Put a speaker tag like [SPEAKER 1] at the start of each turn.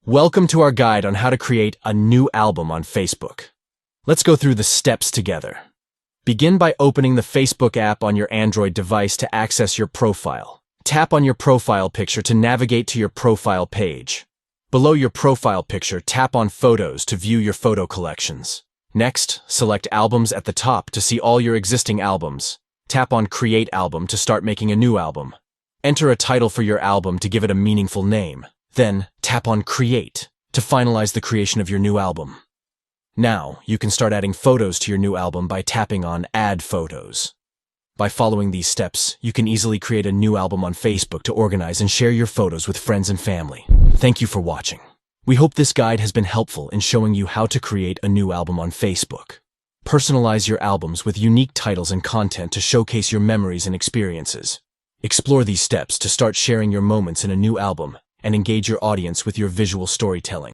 [SPEAKER 1] Welcome to our guide on how to create a new album on Facebook. Let's go through the steps together. Begin by opening the Facebook app on your Android device to access your profile. Tap on your profile picture to navigate to your profile page. Below your profile picture, tap on Photos to view your photo collections. Next, select Albums at the top to see all your existing albums. Tap on Create Album to start making a new album. Enter a title for your album to give it a meaningful name. Then, tap on Create to finalize the creation of your new album. Now, you can start adding photos to your new album by tapping on Add Photos. By following these steps, you can easily create a new album on Facebook to organize and share your photos with friends and family. Thank you for watching. We hope this guide has been helpful in showing you how to create a new album on Facebook. Personalize your albums with unique titles and content to showcase your memories and experiences. Explore these steps to start sharing your moments in a new album and engage your audience with your visual storytelling.